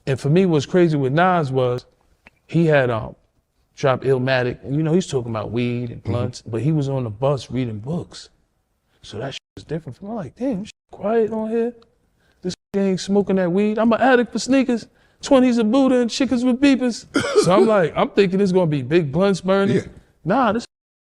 And for me, what's crazy with Nas was he had dropped Illmatic, and you know, he's talking about weed and blunts, but he was on the bus reading books. So that shit was different from me. I'm like, damn, shit quiet on here. This ain't smoking that weed. I'm an addict for sneakers, 20s of Buddha and chickens with beepers. So I'm like, I'm thinking it's gonna be big blunts burning. Yeah. Nah, this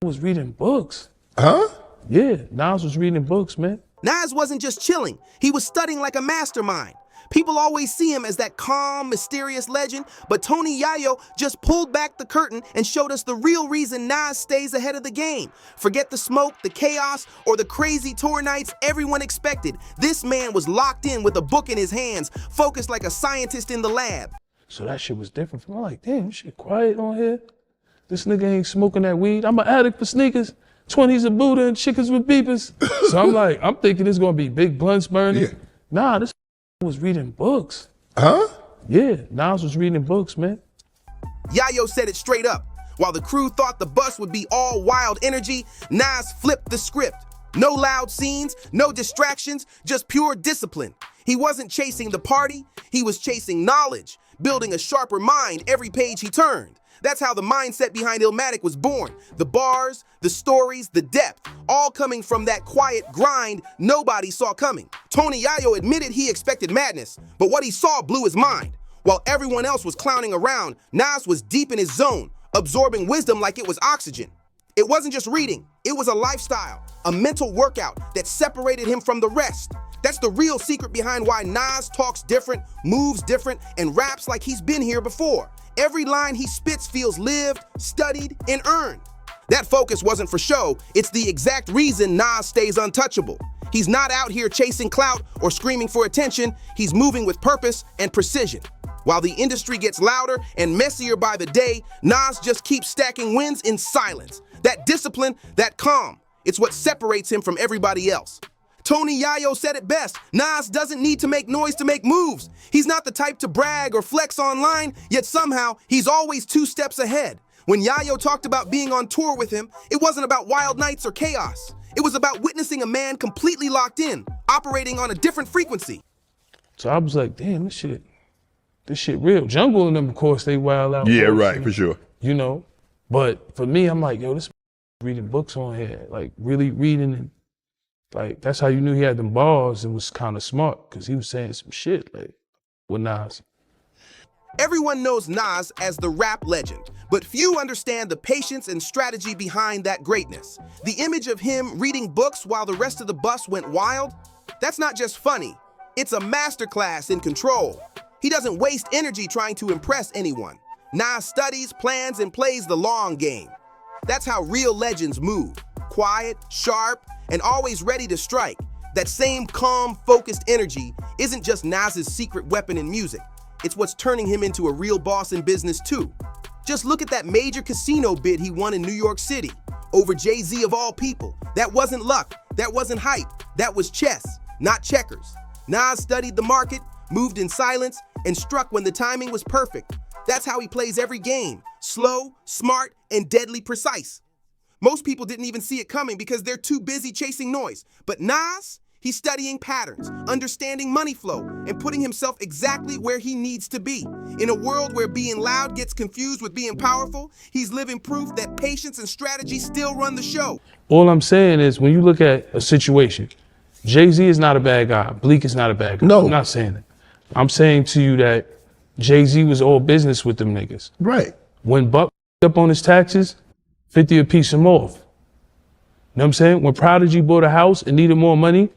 was reading books. Huh? Yeah, Nas was reading books, man. Nas wasn't just chilling, he was studying like a mastermind. People always see him as that calm, mysterious legend, but Tony Yayo just pulled back the curtain and showed us the real reason Nas stays ahead of the game. Forget the smoke, the chaos, or the crazy tour nights everyone expected. This man was locked in with a book in his hands, focused like a scientist in the lab. So that shit was different from me. I'm like, damn, shit quiet on here. This nigga ain't smoking that weed. I'm an addict for sneakers, 20s of Buddha and chickens with beepers. So I'm like, I'm thinking it's gonna be big blunts burning. Yeah. Nah, this was reading books. Huh? Yeah, Nas was reading books, man. Yayo said it straight up. While the crew thought the bus would be all wild energy, Nas flipped the script. No loud scenes, no distractions, just pure discipline. He wasn't chasing the party, he was chasing knowledge, building a sharper mind every page he turned. That's how the mindset behind Illmatic was born. The bars, the stories, the depth, all coming from that quiet grind nobody saw coming. Tony Yayo admitted he expected madness, but what he saw blew his mind. While everyone else was clowning around, Nas was deep in his zone, absorbing wisdom like it was oxygen. It wasn't just reading, it was a lifestyle, a mental workout that separated him from the rest. That's the real secret behind why Nas talks different, moves different, and raps like he's been here before. Every line he spits feels lived, studied, and earned. That focus wasn't for show, it's the exact reason Nas stays untouchable. He's not out here chasing clout or screaming for attention, he's moving with purpose and precision. While the industry gets louder and messier by the day, Nas just keeps stacking wins in silence. That discipline, that calm, it's what separates him from everybody else. Tony Yayo said it best, Nas doesn't need to make noise to make moves. He's not the type to brag or flex online, yet somehow he's always 2 steps ahead. When Yayo talked about being on tour with him, it wasn't about wild nights or chaos. It was about witnessing a man completely locked in, operating on a different frequency. So I was like, damn, this shit real. Jungle and them, of course, they wild out. Yeah, right, for sure. You know, but for me, I'm like, yo, this reading books on here, like really reading and like, that's how you knew he had them bars and was kind of smart, because he was saying some shit, like, with Nas. Everyone knows Nas as the rap legend, but few understand the patience and strategy behind that greatness. The image of him reading books while the rest of the bus went wild, that's not just funny, it's a masterclass in control. He doesn't waste energy trying to impress anyone. Nas studies, plans, and plays the long game. That's how real legends move, quiet, sharp, and always ready to strike. That same calm, focused energy isn't just Nas's secret weapon in music. It's what's turning him into a real boss in business too. Just look at that major casino bid he won in New York City, over Jay-Z of all people. That wasn't luck, that wasn't hype, that was chess, not checkers. Nas studied the market, moved in silence, and struck when the timing was perfect. That's how he plays every game, slow, smart, and deadly precise. Most people didn't even see it coming because they're too busy chasing noise. But Nas, he's studying patterns, understanding money flow, and putting himself exactly where he needs to be. In a world where being loud gets confused with being powerful, he's living proof that patience and strategy still run the show. All I'm saying is, when you look at a situation, Jay-Z is not a bad guy, Bleak is not a bad guy. No. I'm not saying that. I'm saying to you that Jay-Z was all business with them niggas. Right. When Buck up on his taxes, 50 a piece him off. You know what I'm saying? When Prodigy bought a house and needed more money,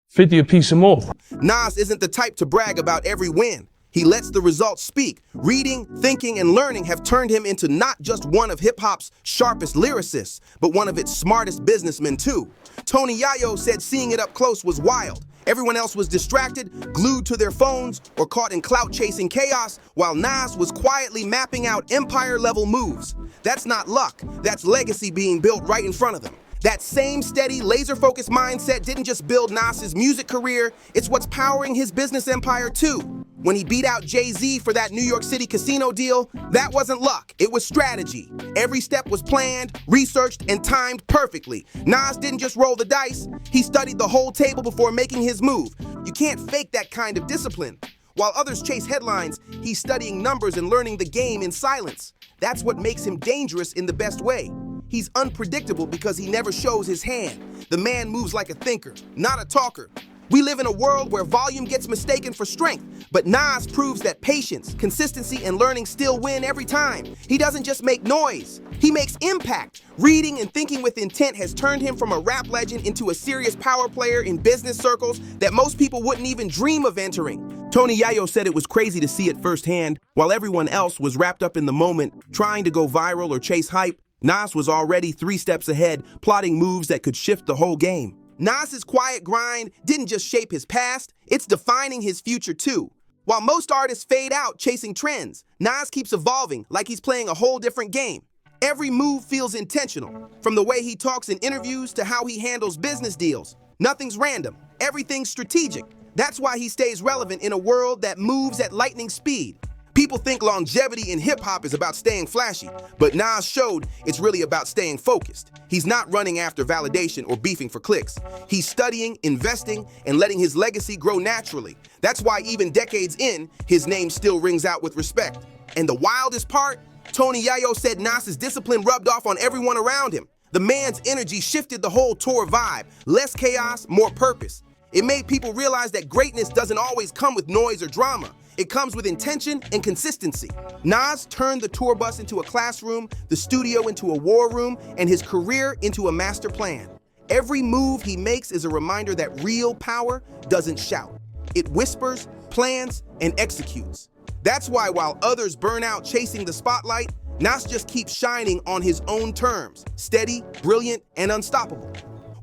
50 a piece him off. Nas isn't the type to brag about every win. He lets the results speak. Reading, thinking, and learning have turned him into not just one of hip-hop's sharpest lyricists, but one of its smartest businessmen too. Tony Yayo said seeing it up close was wild. Everyone else was distracted, glued to their phones, or caught in clout-chasing chaos, while Nas was quietly mapping out empire-level moves. That's not luck, that's legacy being built right in front of them. That same steady, laser-focused mindset didn't just build Nas's music career, it's what's powering his business empire too. When he beat out Jay-Z for that New York City casino deal, that wasn't luck, it was strategy. Every step was planned, researched, and timed perfectly. Nas didn't just roll the dice, he studied the whole table before making his move. You can't fake that kind of discipline. While others chase headlines, he's studying numbers and learning the game in silence. That's what makes him dangerous in the best way. He's unpredictable because he never shows his hand. The man moves like a thinker, not a talker. We live in a world where volume gets mistaken for strength, but Nas proves that patience, consistency, and learning still win every time. He doesn't just make noise, he makes impact. Reading and thinking with intent has turned him from a rap legend into a serious power player in business circles that most people wouldn't even dream of entering. Tony Yayo said it was crazy to see it firsthand. While everyone else was wrapped up in the moment, trying to go viral or chase hype, Nas was already 3 steps ahead, plotting moves that could shift the whole game. Nas's quiet grind didn't just shape his past, it's defining his future too. While most artists fade out chasing trends, Nas keeps evolving like he's playing a whole different game. Every move feels intentional, from the way he talks in interviews to how he handles business deals. Nothing's random, everything's strategic. That's why he stays relevant in a world that moves at lightning speed. People think longevity in hip-hop is about staying flashy, but Nas showed it's really about staying focused. He's not running after validation or beefing for clicks. He's studying, investing, and letting his legacy grow naturally. That's why even decades in, his name still rings out with respect. And the wildest part? Tony Yayo said Nas's discipline rubbed off on everyone around him. The man's energy shifted the whole tour vibe. Less chaos, more purpose. It made people realize that greatness doesn't always come with noise or drama. It comes with intention and consistency. Nas turned the tour bus into a classroom, the studio into a war room, and his career into a master plan. Every move he makes is a reminder that real power doesn't shout. It whispers, plans, and executes. That's why while others burn out chasing the spotlight, Nas just keeps shining on his own terms, steady, brilliant, and unstoppable.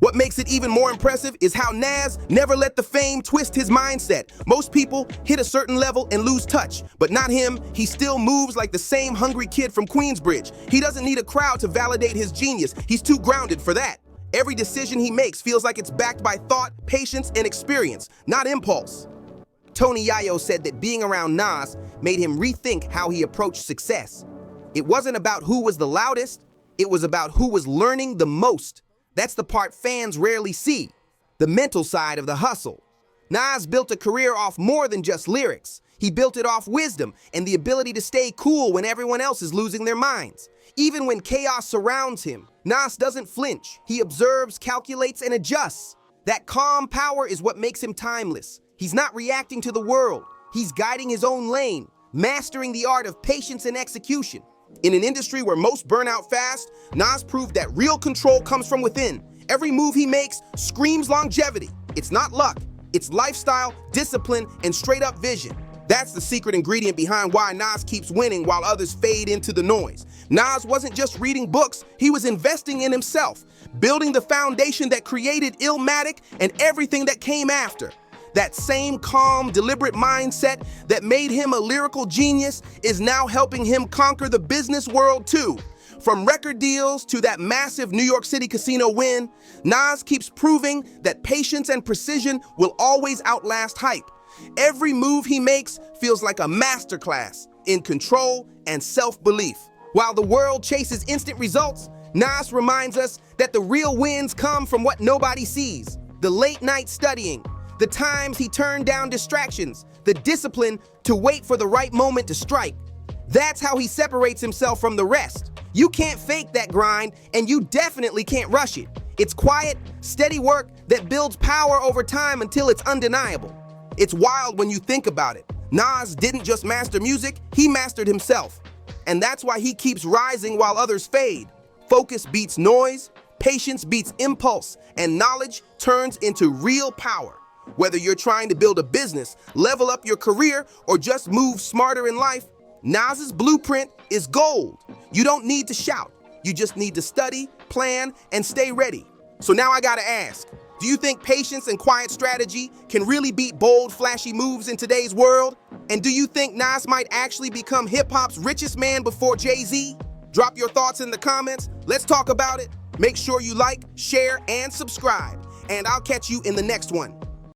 What makes it even more impressive is how Nas never let the fame twist his mindset. Most people hit a certain level and lose touch, but not him. He still moves like the same hungry kid from Queensbridge. He doesn't need a crowd to validate his genius. He's too grounded for that. Every decision he makes feels like it's backed by thought, patience, and experience, not impulse. Tony Yayo said that being around Nas made him rethink how he approached success. It wasn't about who was the loudest, it was about who was learning the most. That's the part fans rarely see, the mental side of the hustle. Nas built a career off more than just lyrics. He built it off wisdom and the ability to stay cool when everyone else is losing their minds. Even when chaos surrounds him, Nas doesn't flinch. He observes, calculates, and adjusts. That calm power is what makes him timeless. He's not reacting to the world. He's guiding his own lane, mastering the art of patience and execution. In an industry where most burn out fast, Nas proved that real control comes from within. Every move he makes screams longevity. It's not luck, it's lifestyle, discipline, and straight-up vision. That's the secret ingredient behind why Nas keeps winning while others fade into the noise. Nas wasn't just reading books, he was investing in himself, building the foundation that created Illmatic and everything that came after. That same calm, deliberate mindset that made him a lyrical genius is now helping him conquer the business world too. From record deals to that massive New York City casino win, Nas keeps proving that patience and precision will always outlast hype. Every move he makes feels like a masterclass in control and self-belief. While the world chases instant results, Nas reminds us that the real wins come from what nobody sees. The late night studying, the times he turned down distractions, the discipline to wait for the right moment to strike. That's how he separates himself from the rest. You can't fake that grind, and you definitely can't rush it. It's quiet, steady work that builds power over time until it's undeniable. It's wild when you think about it. Nas didn't just master music, he mastered himself. And that's why he keeps rising while others fade. Focus beats noise, patience beats impulse, and knowledge turns into real power. Whether you're trying to build a business, level up your career, or just move smarter in life, Nas's blueprint is gold. You don't need to shout. You just need to study, plan, and stay ready. So now I gotta ask, do you think patience and quiet strategy can really beat bold, flashy moves in today's world? And do you think Nas might actually become hip-hop's richest man before Jay-Z? Drop your thoughts in the comments. Let's talk about it. Make sure you like, share, and subscribe. And I'll catch you in the next one.